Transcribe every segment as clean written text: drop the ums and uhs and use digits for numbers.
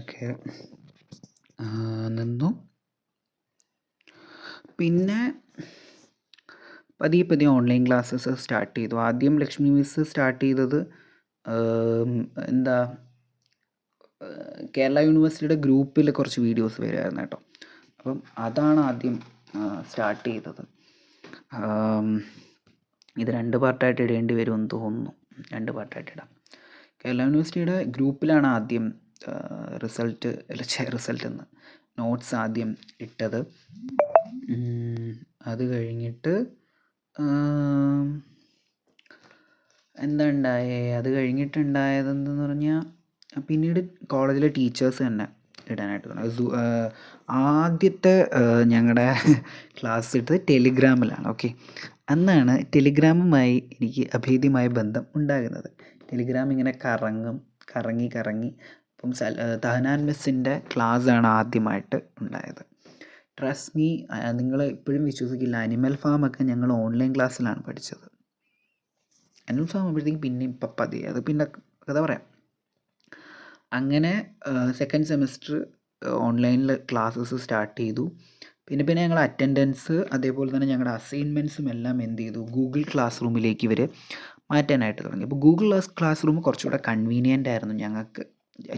ഒക്കെ നിന്നു. പിന്നെ പതിയെ പതിയെ ഓൺലൈൻ ക്ലാസ്സസ് സ്റ്റാർട്ട് ചെയ്തു. ആദ്യം ലക്ഷ്മി മിസ് സ്റ്റാർട്ട് ചെയ്തത് എന്താ കേരള യൂണിവേഴ്സിറ്റിയുടെ ഗ്രൂപ്പിൽ കുറച്ച് വീഡിയോസ് വരുമായിരുന്നു കേട്ടോ. അപ്പം അതാണ് ആദ്യം സ്റ്റാർട്ട് ചെയ്തത്. ഇത് 2 പാർട്ടായിട്ട് ഇടേണ്ടി വരുമെന്ന് തോന്നുന്നു. 2 പാർട്ടായിട്ട് ഇടാം. കേരള യൂണിവേഴ്സിറ്റിയുടെ ഗ്രൂപ്പിലാണ് ആദ്യം നോട്ട്സ് ആദ്യം ഇട്ടത്. അത് കഴിഞ്ഞിട്ട് എന്താ ഉണ്ടായേ, അത് കഴിഞ്ഞിട്ടുണ്ടായതെന്ന് പറഞ്ഞാൽ പിന്നീട് കോളേജിലെ ടീച്ചേഴ്സ് തന്നെ ഇടാനായിട്ട് തുടങ്ങി. ആദ്യത്തെ ഞങ്ങളുടെ ക്ലാസ് ഇട്ടത് ടെലിഗ്രാമിലാണ്. ഓക്കെ, അന്നാണ് ടെലിഗ്രാമുമായി എനിക്ക് അഭേദ്യമായ ബന്ധം ഉണ്ടാകുന്നത്. ടെലിഗ്രാം ഇങ്ങനെ കറങ്ങി അപ്പം തഹനാൻ മിസ്സിൻ്റെ ക്ലാസ്സാണ് ആദ്യമായിട്ട് ഉണ്ടായത്. ട്രസ്റ്റ് മീ, നിങ്ങൾ ഇപ്പോഴും വിശ്വസിക്കില്ല, അനിമൽ ഫാമൊക്കെ ഞങ്ങൾ ഓൺലൈൻ ക്ലാസ്സിലാണ് പഠിച്ചത്. അനിമൽ ഫാം ആകുമ്പോഴത്തേക്കും പിന്നെ ഇപ്പം പതിയെ അത് പിന്നെ കഥ പറയാം. അങ്ങനെ സെക്കൻഡ് സെമസ്റ്റർ ഓൺലൈനിൽ ക്ലാസ്സസ് സ്റ്റാർട്ട് ചെയ്തു. പിന്നെ ഞങ്ങൾ അറ്റൻഡൻസ് അതേപോലെ തന്നെ ഞങ്ങളുടെ അസൈൻമെൻറ്റ്സും എല്ലാം എന്ത് ചെയ്തു, ഗൂഗിൾ ക്ലാസ് റൂമിലേക്ക് ഇവർ മാറ്റാനായിട്ട് തുടങ്ങി. അപ്പോൾ ഗൂഗിൾ ക്ലാസ് റൂം കുറച്ചുകൂടെ കൺവീനിയൻ്റ് ആയിരുന്നു ഞങ്ങൾക്ക്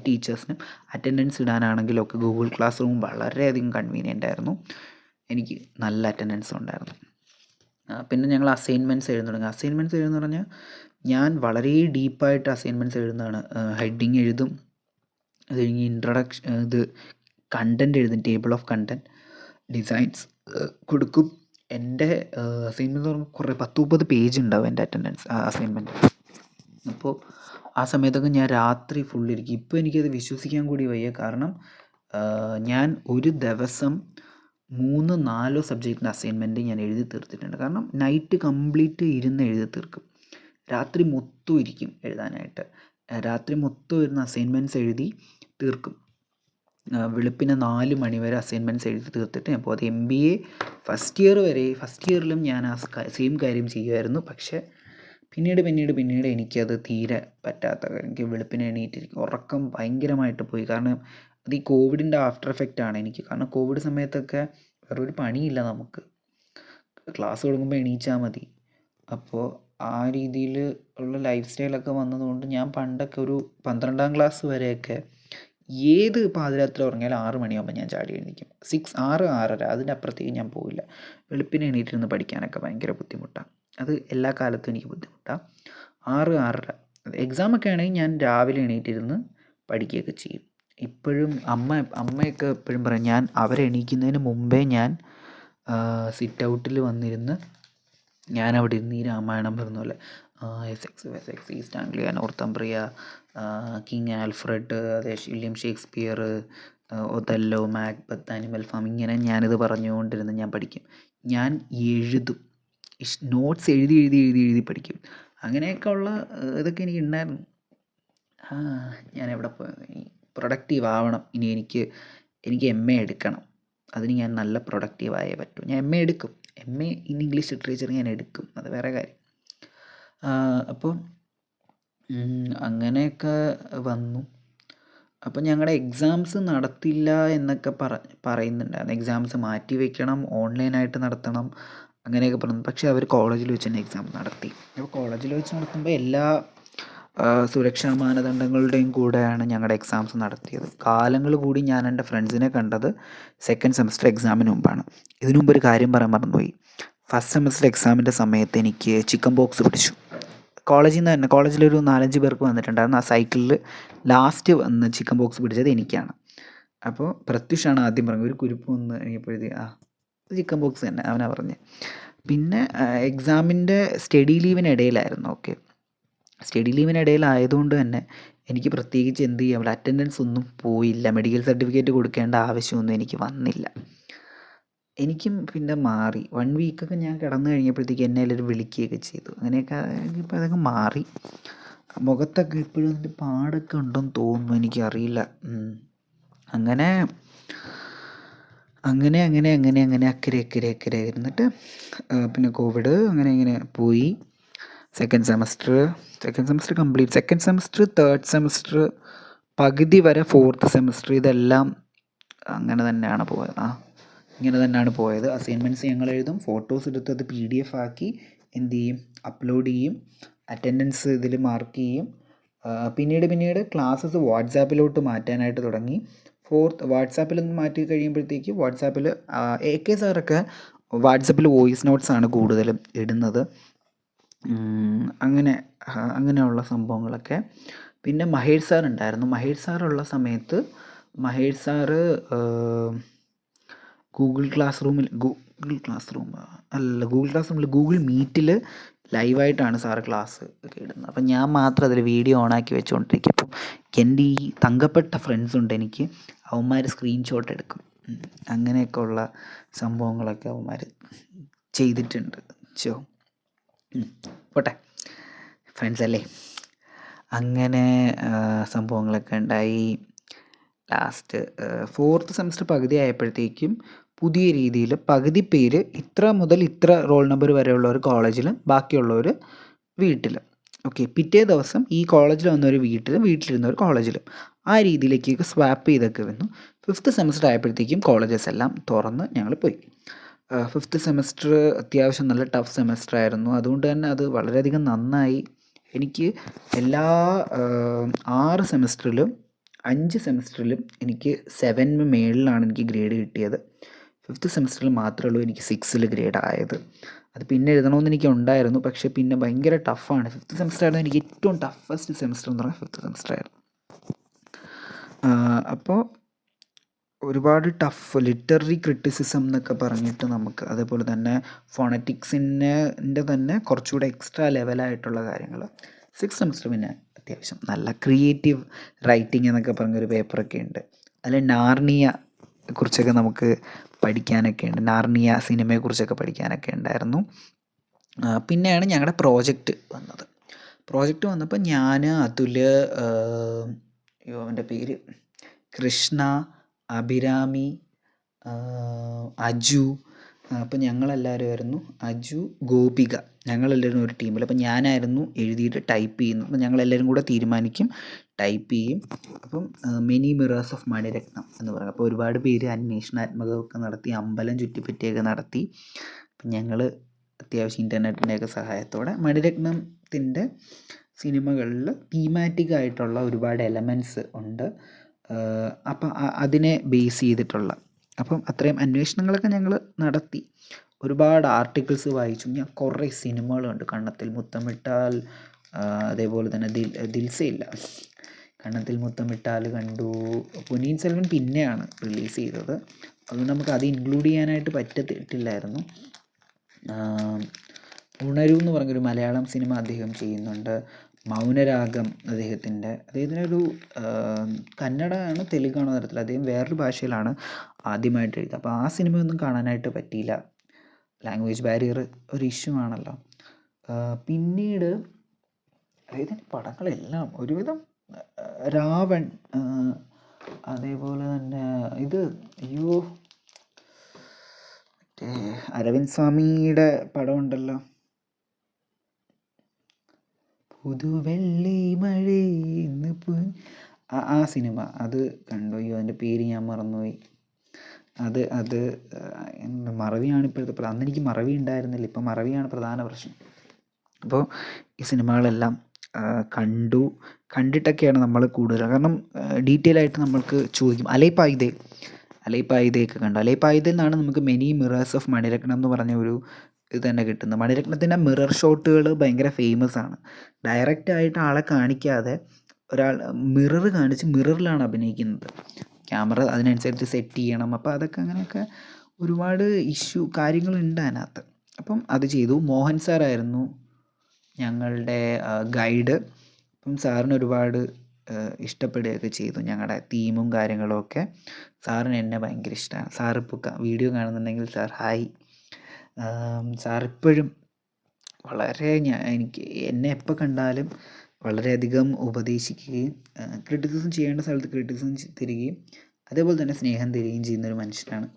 ടീച്ചേഴ്സിനും. അറ്റൻഡൻസ് ഇടാനാണെങ്കിലും ഒക്കെ ഗൂഗിൾ ക്ലാസ് റൂം വളരെയധികം കൺവീനിയൻ്റ് ആയിരുന്നു. എനിക്ക് നല്ല അറ്റൻഡൻസ് ഉണ്ടായിരുന്നു. പിന്നെ ഞങ്ങൾ അസൈൻമെൻറ്റ്സ് എഴുതാൻ തുടങ്ങി. അസൈൻമെൻറ്റ്സ് എഴുതുന്ന പറഞ്ഞാൽ ഞാൻ വളരെ ഡീപ്പായിട്ട് അസൈൻമെൻറ്റ്സ് എഴുതുന്നതാണ്. ഹെഡിങ് എഴുതും, അത് കഴിഞ്ഞ് ഇൻട്രൊഡക്ഷൻ, ഇത് കണ്ടൻറ് എഴുതും, ടേബിൾ ഓഫ് കണ്ടൻറ്, ഡിസൈൻസ് കൊടുക്കും. എൻ്റെ അസൈൻമെൻറ്റ് എന്ന് പറഞ്ഞാൽ കുറേ 10-30 പേജ് ഉണ്ടാവും എൻ്റെ അസൈൻമെൻറ്റ്. അപ്പോൾ ആ സമയത്തൊക്കെ ഞാൻ രാത്രി ഫുള്ളിരിക്കും. ഇപ്പോൾ എനിക്കത് വിശ്വസിക്കാൻ കൂടി വയ്യ. കാരണം ഞാൻ ഒരു ദിവസം 3-4 സബ്ജക്റ്റിൻ്റെ അസൈൻമെൻറ്റ് ഞാൻ എഴുതി തീർത്തിട്ടുണ്ട്. കാരണം നൈറ്റ് കംപ്ലീറ്റ് ഇരുന്ന് എഴുതി തീർക്കും, രാത്രി മൊത്തം ഇരിക്കും എഴുതാനായിട്ട്. രാത്രി മൊത്തം ഇരുന്ന് അസൈൻമെൻറ്റ്സ് എഴുതി തീർക്കും. വെളുപ്പിന് 4 മണി വരെ അസൈൻമെൻറ്റ്സ് എഴുതി തീർത്തിട്ട് അപ്പോൾ അത് MBA ഫസ്റ്റ് ഇയറിലും ഞാൻ ആ സെയിം കാര്യം ചെയ്യുമായിരുന്നു. പക്ഷേ പിന്നീട് എനിക്കത് തീരെ പറ്റാത്ത കാര്യം, എനിക്ക് വെളുപ്പിന് എണീറ്റിരിക്കും, ഉറക്കം ഭയങ്കരമായിട്ട് പോയി. കാരണം അത് ഈ കോവിഡിൻ്റെ ആഫ്റ്റർ എഫക്റ്റ് ആണ് എനിക്ക്. കാരണം കോവിഡ് സമയത്തൊക്കെ വേറൊരു പണിയില്ല നമുക്ക്, ക്ലാസ് തുടങ്ങുമ്പോൾ എണീച്ചാൽ മതി. അപ്പോൾ ആ രീതിയിൽ ഉള്ള ലൈഫ് സ്റ്റൈലൊക്കെ വന്നതുകൊണ്ട് ഞാൻ പണ്ടൊക്കെ ഒരു 12ാം ക്ലാസ് വരെയൊക്കെ ഏത് പാതിരാത്രി ഉറങ്ങിയാലും 6 മണിയാകുമ്പോൾ ഞാൻ ചാടി എണീക്കും. 6-6:30 അതിൻ്റെ അപ്പുറത്തേക്ക് ഞാൻ പോവില്ല. വെളുപ്പിന് എണീറ്റിരുന്ന് പഠിക്കാനൊക്കെ ഭയങ്കര ബുദ്ധിമുട്ടാണ്. അത് എല്ലാ കാലത്തും എനിക്ക് ബുദ്ധിമുട്ടാണ്. 6-6:30 എക്സാമൊക്കെ ആണെങ്കിൽ ഞാൻ രാവിലെ എണീറ്റിരുന്ന് പഠിക്കുകയൊക്കെ ചെയ്യും. ഇപ്പോഴും അമ്മയൊക്കെ എപ്പോഴും പറയും, ഞാൻ അവരെണീക്കുന്നതിന് മുമ്പേ ഞാൻ സിറ്റ് ഔട്ടിൽ വന്നിരുന്ന് ഞാൻ അവിടെ ഇരുന്ന് ഈ രാമായണം പറഞ്ഞ പോലെ Essex, east Anglia, നോർത്തംബ്രിയ, king Alfred, William Shakespeare, Othello, Macbeth, animal farm, ഇങ്ങനെ ഞാനിത് പറഞ്ഞുകൊണ്ടിരുന്ന് ഞാൻ പഠിക്കും. ഞാൻ എഴുതും, നോട്ട്സ് എഴുതി പഠിക്കും. അങ്ങനെയൊക്കെ ഉള്ള ഇതൊക്കെ എനിക്ക് ഉണ്ടായിരുന്നു. ഞാൻ എവിടെ പോയി പ്രൊഡക്റ്റീവ് ആവണം. ഇനി എനിക്ക് MA എടുക്കണം. അതിന് ഞാൻ നല്ല പ്രൊഡക്റ്റീവായേ പറ്റൂ. ഞാൻ MA എടുക്കും. MA ഇൻ ഇംഗ്ലീഷ് ലിറ്ററേച്ചർ ഞാൻ എടുക്കും, അത് വേറെ കാര്യം. അപ്പോൾ അങ്ങനെയൊക്കെ വന്നു. അപ്പോൾ ഞങ്ങളുടെ എക്സാംസ് നടത്തില്ല എന്നൊക്കെ പറയുന്നുണ്ടായിരുന്നു. എക്സാംസ് മാറ്റി വയ്ക്കണം, ഓൺലൈനായിട്ട് നടത്തണം, അങ്ങനെയൊക്കെ പറഞ്ഞു. പക്ഷേ അവർ കോളേജിൽ വെച്ച് തന്നെ എക്സാം നടത്തി. അപ്പോൾ കോളേജിൽ വെച്ച് നടത്തുമ്പോൾ എല്ലാ സുരക്ഷാ മാനദണ്ഡങ്ങളുടെയും കൂടെയാണ് ഞങ്ങളുടെ എക്സാംസ് നടത്തിയത്. കാലങ്ങൾ കൂടി ഞാൻ എൻ്റെ ഫ്രണ്ട്സിനെ കണ്ടത് സെക്കൻഡ് സെമസ്റ്റർ എക്സാമിന് മുമ്പാണ്. ഇതിനു മുമ്പ് ഒരു കാര്യം പറയാൻ മറന്നുപോയി. ഫസ്റ്റ് സെമസ്റ്റർ എക്സാമിൻ്റെ സമയത്ത് എനിക്ക് ചിക്കൻ പോക്സ് പിടിച്ചു. കോളേജിലൊരു 4-5 പേർക്ക് വന്നിട്ടുണ്ടായിരുന്നു. ആ സൈക്കിളിൽ ലാസ്റ്റ് വന്ന് ചിക്കൻ പോക്സ് പിടിച്ചത് എനിക്കാണ്. അപ്പോൾ പ്രത്യുഷാണ് ആദ്യം പറഞ്ഞത്, ഒരു കുരുപ്പ് വന്ന് കഴിഞ്ഞപ്പോഴത്തേക്ക് ചിക്കൻ പോക്സ് തന്നെ അവനാ പറഞ്ഞത്. പിന്നെ എക്സാമിൻ്റെ സ്റ്റഡി ലീവിനിടയിലായിരുന്നു. ഓക്കെ, സ്റ്റഡി ലീവിനിടയിലായതുകൊണ്ട് തന്നെ എനിക്ക് പ്രത്യേകിച്ച് എന്ത് ചെയ്യാൻ പറ്റില്ല, അറ്റൻഡൻസ് ഒന്നും പോയില്ല, മെഡിക്കൽ സർട്ടിഫിക്കറ്റ് കൊടുക്കേണ്ട ആവശ്യമൊന്നും എനിക്ക് വന്നില്ല. എനിക്കും പിന്നെ മാറി. 1 വീക്കൊക്കെ ഞാൻ കിടന്നു കഴിഞ്ഞപ്പോഴത്തേക്ക് എന്നെ എല്ലാവരും വിളിക്കുകയൊക്കെ ചെയ്തു. അങ്ങനെയൊക്കെ ഇപ്പോൾ അതൊക്കെ മാറി. മുഖത്തൊക്കെ ഇപ്പോഴും അതിൻ്റെ പാടൊക്കെ ഉണ്ടെന്ന് തോന്നുന്നു, എനിക്കറിയില്ല. അങ്ങനെ അക്കരെ ഇരുന്നിട്ട് പിന്നെ കോവിഡ് അങ്ങനെ പോയി. Second semester complete. Second semester third semester പകുതി വരെ 4th സെമസ്റ്റർ ഇതെല്ലാം അങ്ങനെ തന്നെയാണ് പോയത്. ഇങ്ങനെ തന്നെയാണ് പോയത്. അസൈൻമെൻറ്റ്സ് ഞങ്ങൾ എഴുതും, ഫോട്ടോസ് എടുത്ത് അത് PDF ആക്കി എന്ത് ചെയ്യും, അപ്ലോഡ് ചെയ്യും, അറ്റൻഡൻസ് ഇതിൽ മാർക്ക് ചെയ്യും. പിന്നീട് ക്ലാസ്സസ് വാട്സാപ്പിലോട്ട് മാറ്റാനായിട്ട് തുടങ്ങി. വാട്സാപ്പിൽ നിന്ന് മാറ്റി കഴിയുമ്പോഴത്തേക്ക് വാട്സാപ്പിൽ AK സാറൊക്കെ വാട്സാപ്പിൽ വോയിസ് നോട്ട്സാണ് കൂടുതലും ഇടുന്നത്. അങ്ങനെയുള്ള സംഭവങ്ങളൊക്കെ. പിന്നെ മഹേഷ് സാർ ഉണ്ടായിരുന്നു. മഹേഷ് സാറുള്ള സമയത്ത് മഹേഷ് സാറ് ഗൂഗിൾ ക്ലാസ് റൂമിൽ ഗൂഗിൾ മീറ്റിൽ ലൈവായിട്ടാണ് സാറ് ക്ലാസ് ഒക്കെ ഇടുന്നത്. അപ്പം ഞാൻ മാത്രം അതിൽ വീഡിയോ ഓണാക്കി വെച്ചുകൊണ്ടിരിക്കും. അപ്പം എൻ്റെ ഈ തങ്കപ്പെട്ട ഫ്രണ്ട്സുണ്ട് എനിക്ക്, അവന്മാർ സ്ക്രീൻഷോട്ട് എടുക്കും. അങ്ങനെയൊക്കെ ഉള്ള സംഭവങ്ങളൊക്കെ അവന്മാർ ചെയ്തിട്ടുണ്ട്. പോട്ടെ, ഫ്രണ്ട്സ് അല്ലേ. അങ്ങനെ സംഭവങ്ങളൊക്കെ ഉണ്ടായി. ലാസ്റ്റ് 4th സെമസ്റ്റർ പകുതി ആയപ്പോഴത്തേക്കും പുതിയ രീതിയിൽ പകുതി പേര് ഇത്ര മുതൽ ഇത്ര റോൾ നമ്പർ വരെയുള്ളവർ കോളേജിലും ബാക്കിയുള്ളവർ വീട്ടിലും. ഓക്കെ, പിറ്റേ ദിവസം ഈ കോളേജിൽ വന്നവർ വീട്ടിലിരുന്നവർ കോളേജിലും, ആ രീതിയിലേക്കൊക്കെ സ്വാപ്പ് ചെയ്തൊക്കെ വന്നു. 5th സെമസ്റ്റർ ആയപ്പോഴത്തേക്കും കോളേജസ് എല്ലാം തുറന്ന് ഞങ്ങൾ പോയി. 5th സെമസ്റ്റർ അത്യാവശ്യം നല്ല ടഫ് സെമസ്റ്റർ ആയിരുന്നു. അതുകൊണ്ട് തന്നെ അത് വളരെയധികം നന്നായി. എനിക്ക് എല്ലാ 6 സെമസ്റ്ററിലും 5 സെമസ്റ്ററിലും എനിക്ക് 7 മേളിലാണ് എനിക്ക് ഗ്രേഡ് കിട്ടിയത്. 5th സെമസ്റ്ററിൽ മാത്രമേ ഉള്ളൂ എനിക്ക് 6ൽ ഗ്രേഡ് ആയത്. അത് പിന്നെ എഴുതണമെന്ന് എനിക്ക് ഉണ്ടായിരുന്നു, പക്ഷേ പിന്നെ ഭയങ്കര ടഫാണ്. 5th സെമസ്റ്റർ ആയിരുന്നു എനിക്ക് ഏറ്റവും ടഫസ്റ്റ് സെമസ്റ്റർ എന്ന് പറഞ്ഞാൽ 5th സെമസ്റ്റർ ആയിരുന്നു. അപ്പോൾ ഒരുപാട് ടഫ് ലിറ്റററി ക്രിറ്റിസിസം എന്നൊക്കെ പറഞ്ഞിട്ട് നമുക്ക്, അതേപോലെ തന്നെ ഫോണറ്റിക്സിൻ്റെ തന്നെ കുറച്ചുകൂടെ എക്സ്ട്രാ ലെവലായിട്ടുള്ള കാര്യങ്ങൾ. 6th സെമസ്റ്റർ പിന്നെ അത്യാവശ്യം നല്ല ക്രിയേറ്റീവ് റൈറ്റിംഗ് എന്നൊക്കെ പറഞ്ഞൊരു പേപ്പറൊക്കെ ഉണ്ട്. അതിൽ നാർണിയ കുറിച്ചൊക്കെ നമുക്ക് പഠിക്കാനൊക്കെ ഉണ്ട്. നാർണിയ സിനിമയെക്കുറിച്ചൊക്കെ പഠിക്കാനൊക്കെ ഉണ്ടായിരുന്നു. പിന്നെയാണ് ഞങ്ങളുടെ പ്രോജക്റ്റ് വന്നത്. പ്രോജക്റ്റ് വന്നപ്പോൾ ഞാൻ, അതുൽ, അവൻ്റെ പേര് കൃഷ്ണ, അഭിരാമി, അജു, അപ്പം ഞങ്ങളെല്ലാവരും ആയിരുന്നു, അജു, ഗോപിക, ഞങ്ങളെല്ലാവരും ഒരു ടീമിൽ. അപ്പം ഞാനായിരുന്നു എഴുതിയിട്ട് ടൈപ്പ് ചെയ്യുന്നത്. അപ്പം ഞങ്ങളെല്ലാവരും കൂടെ തീരുമാനിക്കും, ടൈപ്പ് ചെയ്യും. അപ്പം മെനി മിറേഴ്സ് ഓഫ് മണിരത്നം എന്ന് പറയും. അപ്പോൾ ഒരുപാട് പേര് അന്വേഷണാത്മകമൊക്കെ നടത്തി, അമ്പലം ചുറ്റിപ്പറ്റിയൊക്കെ നടത്തി. അപ്പം ഞങ്ങൾ അത്യാവശ്യം ഇൻ്റർനെറ്റിൻ്റെയൊക്കെ സഹായത്തോടെ മണിരത്നത്തിൻ്റെ സിനിമകളിൽ തീമാറ്റിക് ആയിട്ടുള്ള ഒരുപാട് എലമെൻറ്റ്സ് ഉണ്ട്. അപ്പം അതിനെ ബേസ് ചെയ്തിട്ടുള്ള, അപ്പം അത്രയും അന്വേഷണങ്ങളൊക്കെ ഞങ്ങൾ നടത്തി. ഒരുപാട് ആർട്ടിക്കിൾസ് വായിച്ചു. ഞാൻ കുറേ സിനിമകളുണ്ട്. കണ്ണത്തിൽ മുത്തമിട്ടാൽ, അതേപോലെ തന്നെ ദിൽസയില്ല, കണ്ണത്തിൽ മുത്തമിട്ടാൽ കണ്ടു. പൊന്നിയിൻ സെൽവൻ പിന്നെയാണ് റിലീസ് ചെയ്തത്, അതുകൊണ്ട് നമുക്ക് അത് ഇൻക്ലൂഡ് ചെയ്യാനായിട്ട് പറ്റത്തില്ലായിരുന്നു. ഉണരൂ എന്ന് പറഞ്ഞൊരു മലയാളം സിനിമ അദ്ദേഹം ചെയ്യുന്നുണ്ട്. മൗനരാഗം അദ്ദേഹത്തിനൊരു കന്നഡ തെലുങ്കാണോ തരത്തിൽ, അദ്ദേഹം വേറൊരു ഭാഷയിലാണ് ആദ്യമായിട്ട് എഴുതുക. അപ്പോൾ ആ സിനിമയൊന്നും കാണാനായിട്ട് പറ്റിയില്ല. ലാംഗ്വേജ് ബാരിയർ ഒരു ഇഷ്യൂ ആണല്ലോ. പിന്നീട് അദ്ദേഹത്തിൻ്റെ പടങ്ങളെല്ലാം ഒരുവിധം, രാവൺ, അതേപോലെ തന്നെ മറ്റേ അരവിന്ദ് സ്വാമിയുടെ പടമുണ്ടല്ലോ, പുതുവെള്ളി മഴയെന്ന് ആ സിനിമ, അത് കണ്ടു. അതിൻ്റെ പേര് ഞാൻ മറന്നുപോയി. അത് മറവിയാണ് ഇപ്പോഴത്തെ അന്ന് എനിക്ക് മറവി ഉണ്ടായിരുന്നില്ല, ഇപ്പം മറവിയാണ് പ്രധാന പ്രശ്നം. അപ്പോൾ ഈ സിനിമകളെല്ലാം കണ്ടിട്ടൊക്കെയാണ് നമ്മൾ കൂടുതൽ, കാരണം ഡീറ്റെയിൽ ആയിട്ട് നമ്മൾക്ക് ചോദിക്കും. അലൈപ്പായുതയൊക്കെ കണ്ടു. അലൈപ്പായുതയിൽ നിന്നാണ് നമുക്ക് മെനി മിറേഴ്സ് ഓഫ് മണിരത്നം എന്ന് പറഞ്ഞ ഒരു ഇത് തന്നെ കിട്ടുന്നത്. മണിരത്നത്തിൻ്റെ മിറർ ഷോട്ടുകൾ ഭയങ്കര ഫേമസ് ആണ്. ഡയറക്റ്റായിട്ട് ആളെ കാണിക്കാതെ ഒരാൾ മിറർ കാണിച്ച് മിററിലാണ് അഭിനയിക്കുന്നത്. ക്യാമറ അതിനനുസരിച്ച് സെറ്റ് ചെയ്യണം. അപ്പോൾ അതൊക്കെ അങ്ങനെയൊക്കെ ഒരുപാട് കാര്യങ്ങളുണ്ട് അതിനകത്ത്. അപ്പം അത് ചെയ്തു. മോഹൻ സാറായിരുന്നു ഞങ്ങളുടെ ഗൈഡ്. അപ്പം സാറിന് ഒരുപാട് ഇഷ്ടപ്പെടുകയൊക്കെ ചെയ്തു ഞങ്ങളുടെ തീമും കാര്യങ്ങളുമൊക്കെ. സാറിന് എന്നെ ഭയങ്കര ഇഷ്ടമാണ്. സാറിപ്പോൾ വീഡിയോ കാണുന്നുണ്ടെങ്കിൽ സാർ ഹായ്. സാറിപ്പോഴും വളരെ എന്നെ എപ്പോൾ കണ്ടാലും വളരെയധികം ഉപദേശിക്കുകയും ക്രിറ്റിസിസം ചെയ്യേണ്ട സ്ഥലത്ത് ക്രിറ്റിസിസം തരികയും അതേപോലെ തന്നെ സ്നേഹം തരികയും ചെയ്യുന്നൊരു മനുഷ്യനാണ്.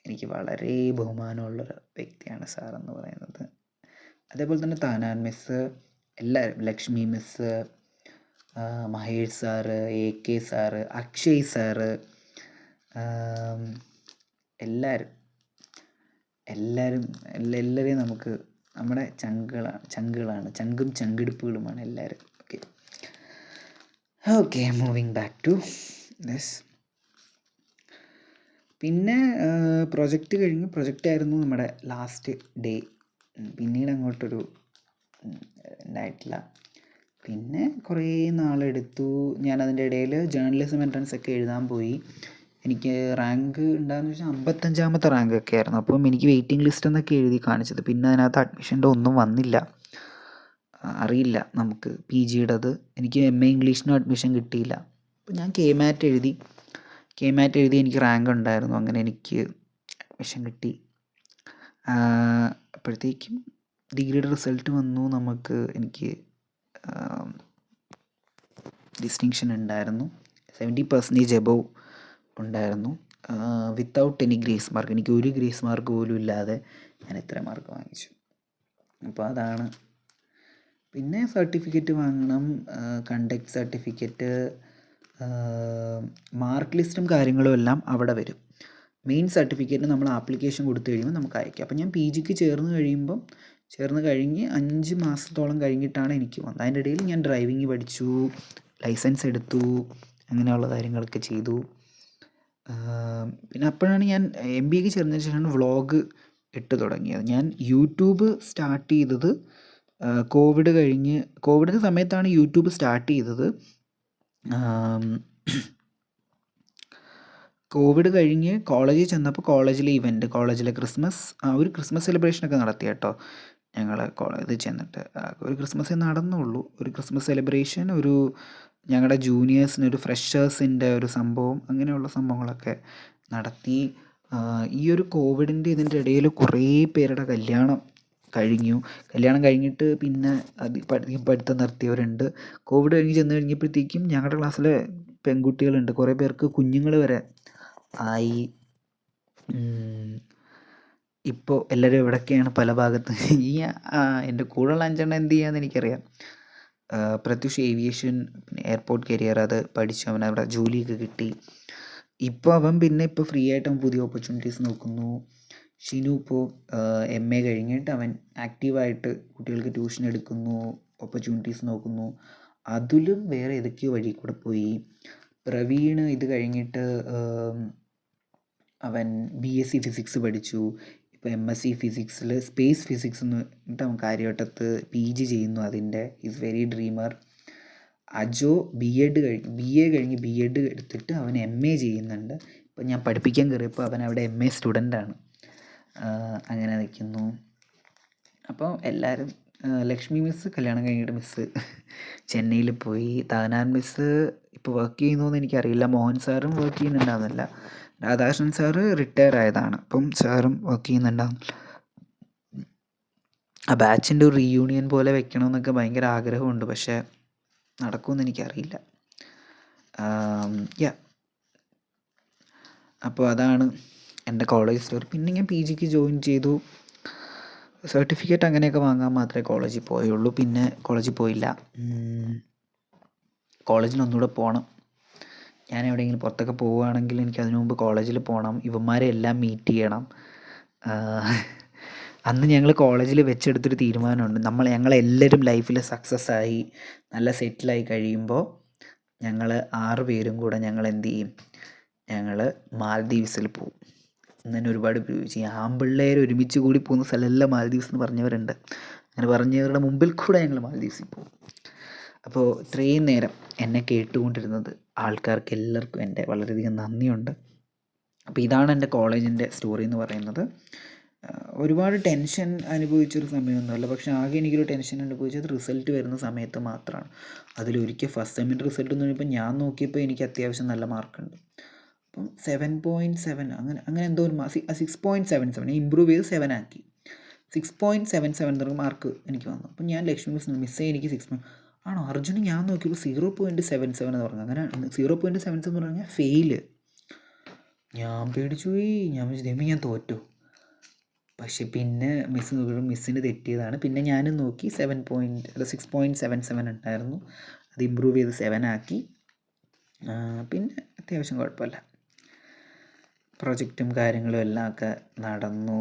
എനിക്ക് വളരെ ബഹുമാനമുള്ളൊരു വ്യക്തിയാണ് സാറെന്ന് പറയുന്നത്. അതേപോലെ തന്നെ താനാൻ മിസ്സ്, എല്ലാവരും, Lakshmi miss, Mahesh sir, AK sir, Akshay sir, എല്ലാവരും എല്ലാവരെയും നമുക്ക് നമ്മുടെ ചങ്കുകളാണ്, ചങ്കും ചങ്കിടിപ്പുകളുമാണ് എല്ലാവരും. Okay okay moving back to this. പിന്നെ പ്രൊജക്റ്റ് കഴിഞ്ഞു. പ്രൊജക്റ്റായിരുന്നു നമ്മുടെ ലാസ്റ്റ് ഡേ. പിന്നീട് അങ്ങോട്ടൊരു ഉണ്ടായിട്ടില്ല. പിന്നെ കുറേ നാളെടുത്തു. ഞാനതിൻ്റെ ഇടയിൽ ജേർണലിസം എൻട്രൻസ് ഒക്കെ എഴുതാൻ പോയി. എനിക്ക് റാങ്ക് ഉണ്ടാകുന്ന വെച്ചാൽ 55ാമത്തെ റാങ്കൊക്കെ ആയിരുന്നു. അപ്പം എനിക്ക് വെയിറ്റിംഗ് ലിസ്റ്റ് എന്നൊക്കെ എഴുതി കാണിച്ചത്. പിന്നെ അതിനകത്ത് അഡ്മിഷൻ്റെ ഒന്നും വന്നില്ല. അറിയില്ല നമുക്ക് PGയുടേത്. എനിക്ക് MA ഇംഗ്ലീഷിനും അഡ്മിഷൻ കിട്ടിയില്ല. അപ്പം ഞാൻ KMAT എഴുതി എനിക്ക് റാങ്ക് ഉണ്ടായിരുന്നു. അങ്ങനെ എനിക്ക് അഡ്മിഷൻ കിട്ടി. അപ്പോഴത്തേക്കും ഡിഗ്രിയുടെ റിസൾട്ട് വന്നു. എനിക്ക് ഡിസ്റ്റിങ്ഷൻ ഉണ്ടായിരുന്നു. 70% എബവ് ഉണ്ടായിരുന്നു. Without any grace mark. എനിക്ക് ഒരു ഗ്രേസ് മാർക്ക് പോലും ഇല്ലാതെ ഞാൻ ഇത്ര മാർക്ക് വാങ്ങിച്ചു. അപ്പോൾ അതാണ്. പിന്നെ സർട്ടിഫിക്കറ്റ് വാങ്ങണം, കണ്ടക്ട് സർട്ടിഫിക്കറ്റ്, മാർക്ക് ലിസ്റ്റും കാര്യങ്ങളും എല്ലാം അവിടെ വരും. മെയിൻ സർട്ടിഫിക്കറ്റ് നമ്മൾ ആപ്ലിക്കേഷൻ കൊടുത്തു കഴിയുമ്പോൾ നമുക്ക് അയക്കാം. അപ്പോൾ ഞാൻ PGക്ക് ചേർന്ന് കഴിഞ്ഞ് 5 മാസത്തോളം കഴിഞ്ഞിട്ടാണ് എനിക്ക് വന്നത്. അതിൻ്റെ ഇടയിൽ ഞാൻ ഡ്രൈവിംഗ് പഠിച്ചു, ലൈസൻസ് എടുത്തു, അങ്ങനെയുള്ള കാര്യങ്ങളൊക്കെ ചെയ്തു. പിന്നെ അപ്പോഴാണ് ഞാൻ MBAക്ക് ചേർന്നതിന് ശേഷമാണ് വ്ളോഗ് ഇട്ട് തുടങ്ങിയത്. ഞാൻ യൂട്യൂബ് സ്റ്റാർട്ട് ചെയ്തത് കോവിഡിൻ്റെ സമയത്താണ് യൂട്യൂബ് സ്റ്റാർട്ട് ചെയ്തത്. കോവിഡ് കഴിഞ്ഞ് കോളേജിൽ ചെന്നപ്പോൾ കോളേജിലെ ഒരു ക്രിസ്മസ് സെലിബ്രേഷനൊക്കെ നടത്തി കേട്ടോ. ഞങ്ങൾ കോളേജിൽ ചെന്നിട്ട് ഒരു ക്രിസ്മസേ നടന്നുള്ളൂ. ഒരു ക്രിസ്മസ് സെലിബ്രേഷൻ, ഞങ്ങളുടെ ജൂനിയേഴ്സിന് ഒരു ഫ്രഷേഴ്സിൻ്റെ ഒരു സംഭവം, അങ്ങനെയുള്ള സംഭവങ്ങളൊക്കെ നടത്തി. ഈ ഒരു കോവിഡിൻ്റെ ഇതിൻ്റെ ഇടയിൽ കുറേ പേരുടെ കല്യാണം കഴിഞ്ഞിട്ട് പിന്നെ പഠിത്തം നിർത്തിയവരുണ്ട്. കോവിഡ് കഴിഞ്ഞ് ചെന്ന് കഴിഞ്ഞപ്പോഴത്തേക്കും ഞങ്ങളുടെ ക്ലാസ്സിലെ പെൺകുട്ടികളുണ്ട്, കുറേ പേർക്ക് കുഞ്ഞുങ്ങൾ വരെ ആയി. ഇപ്പോൾ എല്ലാവരും എവിടെയൊക്കെയാണ്, പല ഭാഗത്ത്. എൻ്റെ കൂടെയുള്ള 5 എന്ത് ചെയ്യാമെന്ന് എനിക്കറിയാം. പ്രത്യുഷ് ഏവിയേഷൻ, പിന്നെ എയർപോർട്ട് കരിയർ, അത് പഠിച്ചു. അവനവിടെ ജോലിയൊക്കെ കിട്ടി. അവൻ ഇപ്പോൾ ഫ്രീ ആയിട്ട് അവൻ പുതിയ ഓപ്പർച്യൂണിറ്റീസ് നോക്കുന്നു. ഷിനു ഇപ്പോൾ MA കഴിഞ്ഞിട്ട് അവൻ ആക്റ്റീവായിട്ട് കുട്ടികൾക്ക് ട്യൂഷൻ എടുക്കുന്നു, ഓപ്പർച്യൂണിറ്റീസ് നോക്കുന്നു. അതിലും വേറെ ഏതൊക്കെയോ വഴി കൂടെ പോയി. പ്രവീൺ ഇത് കഴിഞ്ഞിട്ട് അവൻ BSc ഫിസിക്സ് പഠിച്ചു. ഇപ്പോൾ MSc ഫിസിക്സിൽ സ്പേസ് ഫിസിക്സ് എന്നിട്ട് അവൻ കാര്യവട്ടത്ത് PG ചെയ്യുന്നു. അതിൻ്റെ is very dreamer. Ajo BA കഴിഞ്ഞ് B.Ed എടുത്തിട്ട് അവൻ MA ചെയ്യുന്നുണ്ട്. ഇപ്പോൾ ഞാൻ പഠിപ്പിക്കാൻ കയറിയപ്പോൾ അവൻ അവിടെ MA സ്റ്റുഡൻ്റാണ്. അങ്ങനെ നിൽക്കുന്നു. അപ്പോൾ എല്ലാവരും, ലക്ഷ്മി മിസ്സ് കല്യാണം കഴിഞ്ഞിട്ട് ചെന്നൈയിൽ പോയി. താനാൻ മിസ്സ് ഇപ്പോൾ വർക്ക് ചെയ്യുന്നോന്ന് എനിക്കറിയില്ല. മോഹൻ സാറും വർക്ക് ചെയ്യുന്നുണ്ടാകുന്നില്ല. രാധാകൃഷ്ണൻ സാറ് റിട്ടയർ ആയതാണ്. അപ്പം സാറും വർക്ക് ചെയ്യുന്നുണ്ടാകുന്നില്ല. ആ ബാച്ചിൻ്റെ ഒരു റീയൂണിയൻ പോലെ വെക്കണമെന്നൊക്കെ ഭയങ്കര ആഗ്രഹമുണ്ട്. പക്ഷേ നടക്കുമെന്ന് എനിക്കറിയില്ല. അപ്പോൾ അതാണ് എൻ്റെ കോളേജ് സ്റ്റോറി. പിന്നെ ഞാൻ PGക്ക് ജോയിൻ ചെയ്തു. സർട്ടിഫിക്കറ്റ് അങ്ങനെയൊക്കെ വാങ്ങാൻ മാത്രമേ കോളേജിൽ പോയുള്ളൂ. പിന്നെ കോളേജിൽ പോയില്ല. കോളേജിൽ ഒന്നുകൂടെ പോകണം. ഞാൻ എവിടെയെങ്കിലും പുറത്തൊക്കെ പോവുകയാണെങ്കിൽ എനിക്ക് അതിനു മുമ്പ് കോളേജിൽ പോകണം. ഇവന്മാരെ എല്ലാം മീറ്റ് ചെയ്യണം. അന്ന് ഞങ്ങൾ കോളേജിൽ വെച്ചെടുത്തൊരു തീരുമാനമുണ്ട്. ഞങ്ങളെല്ലാവരും ലൈഫിൽ സക്സസ് ആയി നല്ല സെറ്റിലായി കഴിയുമ്പോൾ ഞങ്ങൾ 6 പേരും കൂടെ ഞങ്ങൾ എന്ത് ചെയ്യും, ഞങ്ങൾ മാൽദീവ്സിൽ പോവും. അങ്ങനെ ഒരുപാട് ആൺപിള്ളേർ ഒരുമിച്ച് കൂടി പോകുന്ന സ്ഥലമെല്ലാം മാൽദീവ്സ് എന്ന് പറഞ്ഞവരുണ്ട്. അങ്ങനെ പറഞ്ഞവരുടെ മുമ്പിൽ കൂടെ ഞങ്ങൾ മാൽദീവ്സിൽ പോകും. അപ്പോൾ ഇത്രയും നേരം എന്നെ കേട്ടുകൊണ്ടിരുന്നത് ആൾക്കാർക്ക് എല്ലാവർക്കും എൻ്റെ വളരെയധികം നന്ദിയുണ്ട്. അപ്പോൾ ഇതാണ് എൻ്റെ കോളേജിൻ്റെ സ്റ്റോറി എന്ന് പറയുന്നത്. ഒരുപാട് ടെൻഷൻ അനുഭവിച്ചൊരു സമയമൊന്നുമല്ല. പക്ഷേ ആകെ എനിക്കൊരു ടെൻഷൻ അനുഭവിച്ചത് റിസൾട്ട് വരുന്ന സമയത്ത് മാത്രമാണ്. അതിലൊരിക്കൽ ഫസ്റ്റ് സെമ്മിൻ്റെ റിസൾട്ട് എന്ന് പറയുമ്പോൾ ഞാൻ നോക്കിയപ്പോൾ എനിക്ക് അത്യാവശ്യം നല്ല മാർക്കുണ്ട്. അപ്പം 7.7 അങ്ങനെ എന്തോ ഒരു 6.77 ഇമ്പ്രൂവ് ചെയ്ത് 7 ആക്കി. 6.77 മാർക്ക് എനിക്ക് വന്നു. അപ്പം ഞാൻ ലക്ഷ്മി മിസ്സേ എനിക്ക് 6 ആണോ അർജുന്? ഞാൻ നോക്കിയപ്പോൾ 0.77 എന്ന് പറഞ്ഞു. അങ്ങനെ 0.77 എന്ന് പറഞ്ഞാൽ ഫെയില്. ഞാൻ പേടിച്ചു പോയി. ഞാൻ വിചാരിച്ചു ഞാൻ തോറ്റു. പക്ഷേ പിന്നെ മിസ്സിന് തെറ്റിയതാണ്. പിന്നെ ഞാനും നോക്കി 6.77 ഉണ്ടായിരുന്നു. അത് ഇമ്പ്രൂവ് ചെയ്ത് 7 ആക്കി. പിന്നെ അത്യാവശ്യം കുഴപ്പമില്ല. പ്രൊജക്റ്റും കാര്യങ്ങളും എല്ലാം ഒക്കെ നടന്നു.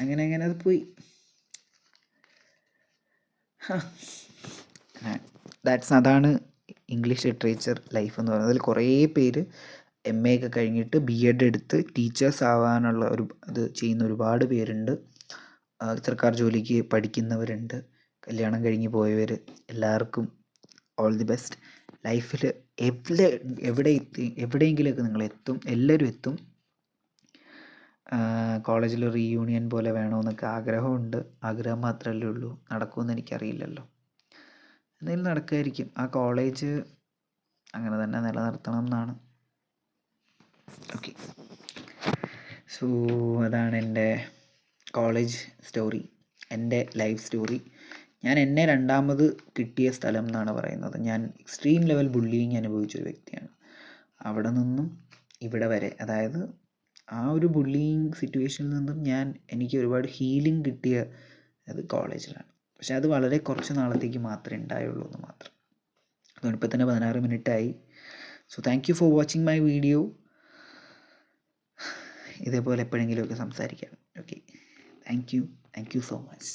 അങ്ങനെ അത് പോയി. അതാണ് ഇംഗ്ലീഷ് ലിറ്ററേച്ചർ ലൈഫ് എന്ന് പറയുന്നത്. അതിൽ കുറേ പേര് MA ഒക്കെ കഴിഞ്ഞിട്ട് BEd എടുത്ത് ടീച്ചേഴ്സ് ആവാനുള്ള ഇത് ചെയ്യുന്ന ഒരുപാട് പേരുണ്ട്. സർക്കാർ ജോലിക്ക് പഠിക്കുന്നവരുണ്ട്, കല്യാണം കഴിഞ്ഞ് പോയവർ. എല്ലാവർക്കും ഓൾ ദി ബെസ്റ്റ്. ലൈഫിൽ എവിടെയെങ്കിലുമൊക്കെ നിങ്ങൾ എത്തും, എല്ലാവരും എത്തും. കോളേജിൽ റീയൂണിയൻ പോലെ വേണമെന്നൊക്കെ ആഗ്രഹമുണ്ട്. ആഗ്രഹം മാത്രമല്ലേ ഉള്ളൂ, നടക്കുമെന്ന് എനിക്കറിയില്ലല്ലോ. എന്തെങ്കിലും നടക്കുമായിരിക്കും. ആ കോളേജ് അങ്ങനെ തന്നെ നിലനിർത്തണം എന്നാണ്. ഓക്കെ, സോ അതാണ് എൻ്റെ കോളേജ് സ്റ്റോറി, എൻ്റെ ലൈഫ് സ്റ്റോറി. ഞാൻ എന്നെ രണ്ടാമത് കിട്ടിയ സ്ഥലം എന്നാണ് പറയുന്നത്. ഞാൻ എക്സ്ട്രീം ലെവൽ ബുള്ളിയിങ് അനുഭവിച്ചൊരു വ്യക്തിയാണ്. അവിടെ നിന്നും ഇവിടെ വരെ, അതായത് ആ ഒരു ബുള്ളിയിങ് സിറ്റുവേഷനിൽ നിന്നും എനിക്ക് ഒരുപാട് ഹീലിംഗ് കിട്ടിയ അത് കോളേജിലാണ്. പക്ഷെ അത് വളരെ കുറച്ച് നാളത്തേക്ക് മാത്രമേ ഉണ്ടായുള്ളൂ എന്ന് മാത്രം. അതുകൊണ്ട് ഇപ്പോൾ തന്നെ 16 മിനിറ്റായി. So thank you for watching my video. ഇതേപോലെ എപ്പോഴെങ്കിലുമൊക്കെ സംസാരിക്കാം. Okay, thank you so much.